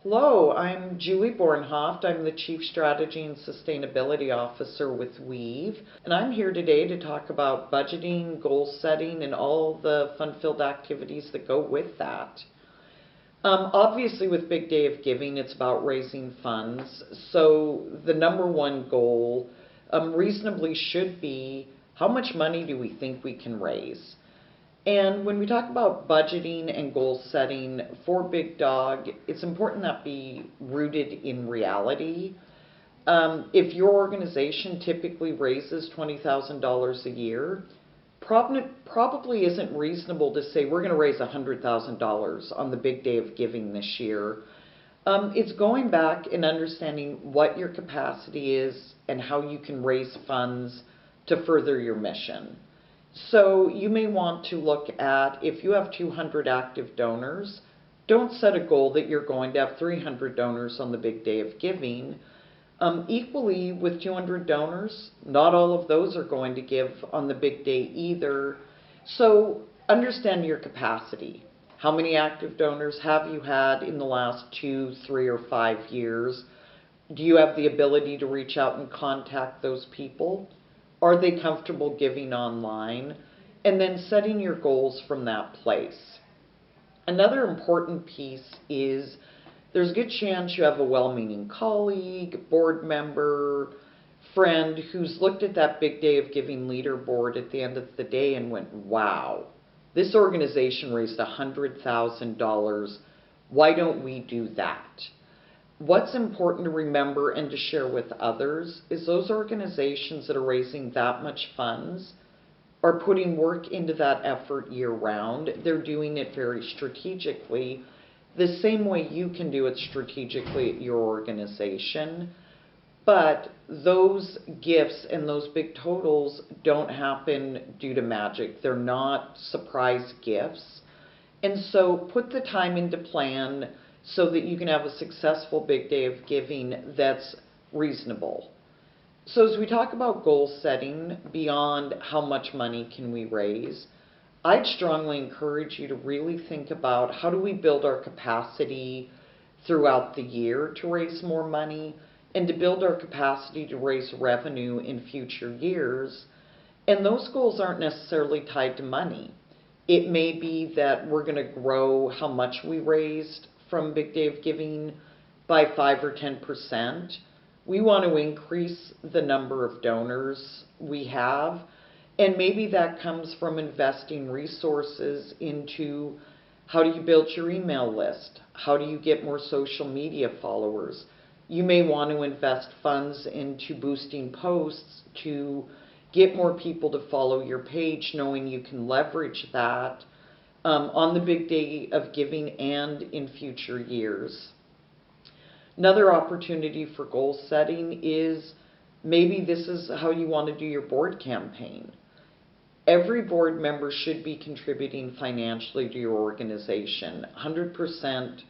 Hello, I'm Julie Bornhoft. I'm the Chief Strategy and Sustainability Officer with Weave, and I'm here today to talk about budgeting, goal setting, and all the fun-filled activities that go with that. Obviously, with Big Day of Giving, it's about raising funds. So the number one goal reasonably should be how much money do we think we can raise? And when we talk about budgeting and goal setting for Big Dog, it's important that be rooted in reality. If your organization typically raises $20,000 a year, probably isn't reasonable to say we're going to raise $100,000 on the Big Day of Giving this year. It's going back and understanding what your capacity is and how you can raise funds to further your mission. So you may want to look at, if you have 200 active donors, don't set a goal that you're going to have 300 donors on the Big Day of Giving. Equally, with 200 donors, not all of those are going to give on the big day either. So understand your capacity. How many active donors have you had in the last 2, 3, or 5 years? Do you have the ability to reach out and contact those people? Are they comfortable giving online? And then setting your goals from that place. Another important piece is there's a good chance you have a well-meaning colleague, board member, friend who's looked at that Big Day of Giving leaderboard at the end of the day and went, wow, this organization raised $100,000. Why don't we do that? What's important to remember and to share with others is those organizations that are raising that much funds are putting work into that effort year-round. They're doing it very strategically, the same way you can do it strategically at your organization. But those gifts and those big totals don't happen due to magic. They're not surprise gifts. And so put the time into plan so that you can have a successful Big Day of Giving that's reasonable. So as we talk about goal setting beyond how much money can we raise, I'd strongly encourage you to really think about how do we build our capacity throughout the year to raise more money and to build our capacity to raise revenue in future years. And those goals aren't necessarily tied to money. It may be that we're going to grow how much we raised from Big Day of Giving by 5 or 10%. We want to increase the number of donors we have, and maybe that comes from investing resources into how do you build your email list? How do you get more social media followers? You may want to invest funds into boosting posts to get more people to follow your page, knowing you can leverage that on the Big Day of Giving and in future years. Another opportunity for goal setting is maybe this is how you want to do your board campaign. Every board member should be contributing financially to your organization. 100%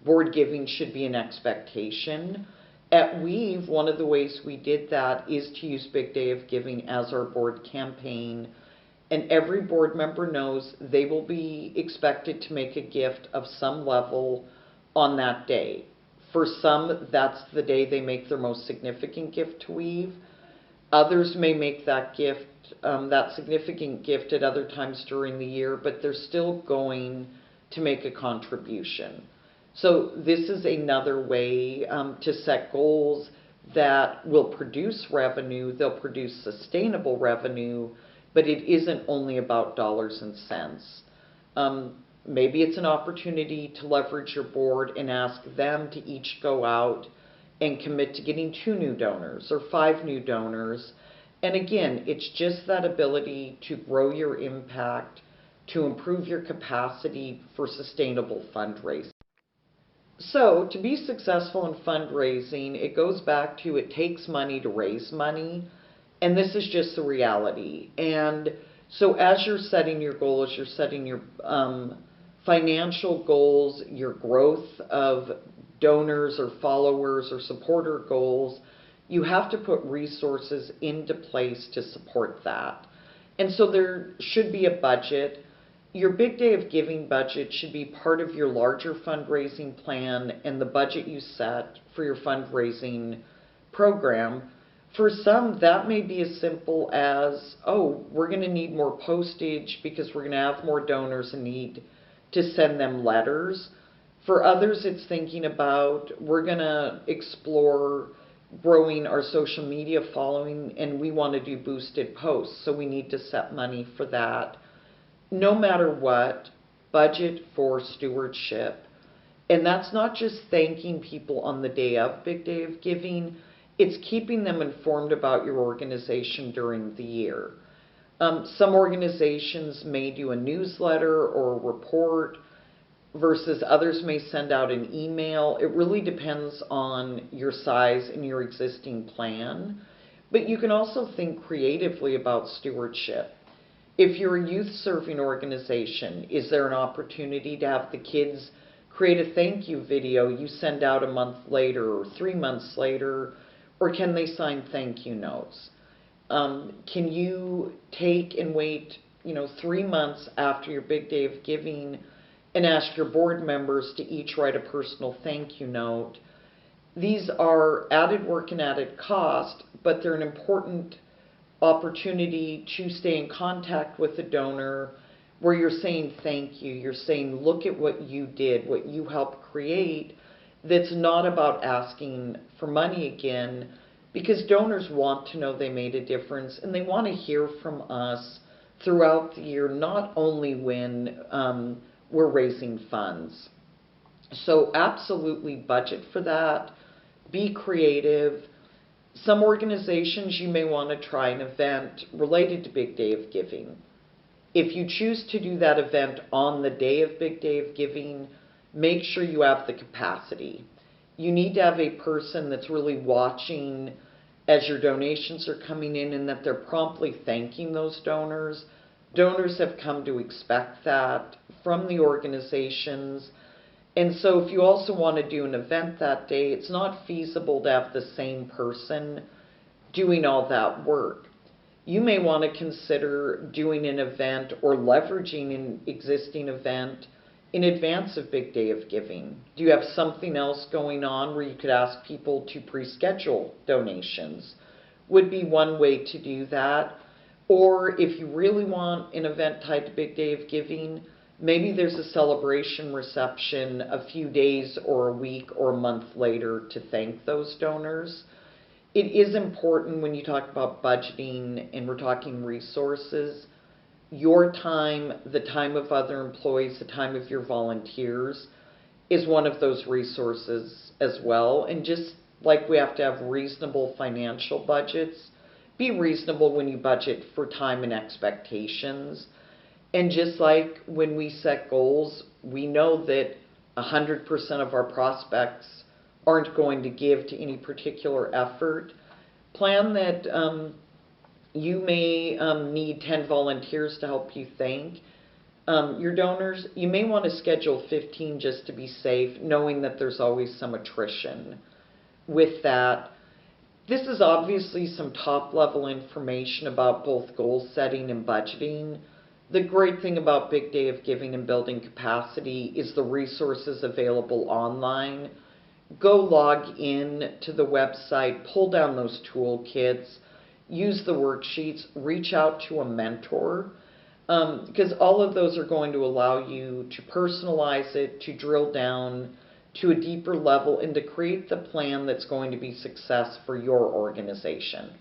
board giving should be an expectation. At Weave, one of the ways we did that is to use Big Day of Giving as our board campaign. And every board member knows they will be expected to make a gift of some level on that day. For some, that's the day they make their most significant gift to Weave. Others may make that gift, that significant gift at other times during the year, but they're still going to make a contribution. So this is another way to set goals that will produce revenue. They'll produce sustainable revenue, but it isn't only about dollars and cents. Maybe it's an opportunity to leverage your board and ask them to each go out and commit to getting 2 new donors or 5 new donors. And again, it's just that ability to grow your impact, to improve your capacity for sustainable fundraising. So to be successful in fundraising, it goes back to it takes money to raise money. And this is just the reality. And so as you're setting your goals, you're setting your financial goals, your growth of donors or followers or supporter goals, you have to put resources into place to support that. And so there should be a budget. Your big day of giving budget should be part of your larger fundraising plan and the budget you set for your fundraising program. For some, that may be as simple as, oh, we're going to need more postage because we're going to have more donors and need to send them letters. For others, it's thinking about, we're going to explore growing our social media following and we want to do boosted posts, so we need to set money for that. No matter what, budget for stewardship. And that's not just thanking people on the day of Big Day of Giving, it's keeping them informed about your organization during the year. Some organizations may do a newsletter or a report versus others may send out an email. It really depends on your size and your existing plan. But you can also think creatively about stewardship. If you're a youth serving organization, is there an opportunity to have the kids create a thank you video you send out a month later or 3 months later, or can they sign thank you notes? Can you take and wait, 3 months after your big day of giving and ask your board members to each write a personal thank you note? These are added work and added cost, but they're an important opportunity to stay in contact with the donor where you're saying thank you. You're saying, look at what you did, what you helped create, that's not about asking for money again, because donors want to know they made a difference and they want to hear from us throughout the year, not only when we're raising funds. So absolutely budget for that. Be creative. Some organizations, you may want to try an event related to Big Day of Giving. If you choose to do that event on the day of Big Day of Giving, make sure you have the capacity. You need to have a person that's really watching as your donations are coming in and that they're promptly thanking those donors. Donors have come to expect that from the organizations. And so if you also want to do an event that day, it's not feasible to have the same person doing all that work. You may want to consider doing an event or leveraging an existing event in advance of Big Day of Giving. Do you have something else going on where you could ask people to pre-schedule donations? Would be one way to do that. Or if you really want an event tied to Big Day of Giving, maybe there's a celebration reception a few days or a week or a month later to thank those donors. It is important when you talk about budgeting and we're talking resources, your time, the time of other employees, the time of your volunteers is one of those resources as well. And just like we have to have reasonable financial budgets, be reasonable when you budget for time and expectations. And just like when we set goals, we know that 100% of our prospects aren't going to give to any particular effort. Plan that you may need 10 volunteers to help you thank your donors. You may want to schedule 15 just to be safe, knowing that there's always some attrition with that. This is obviously some top-level information about both goal setting and budgeting. The great thing about Big Day of Giving and building capacity is the resources available online. Go log in to the website, pull down those toolkits, use the worksheets, reach out to a mentor, because all of those are going to allow you to personalize it, to drill down to a deeper level, and to create the plan that's going to be success for your organization.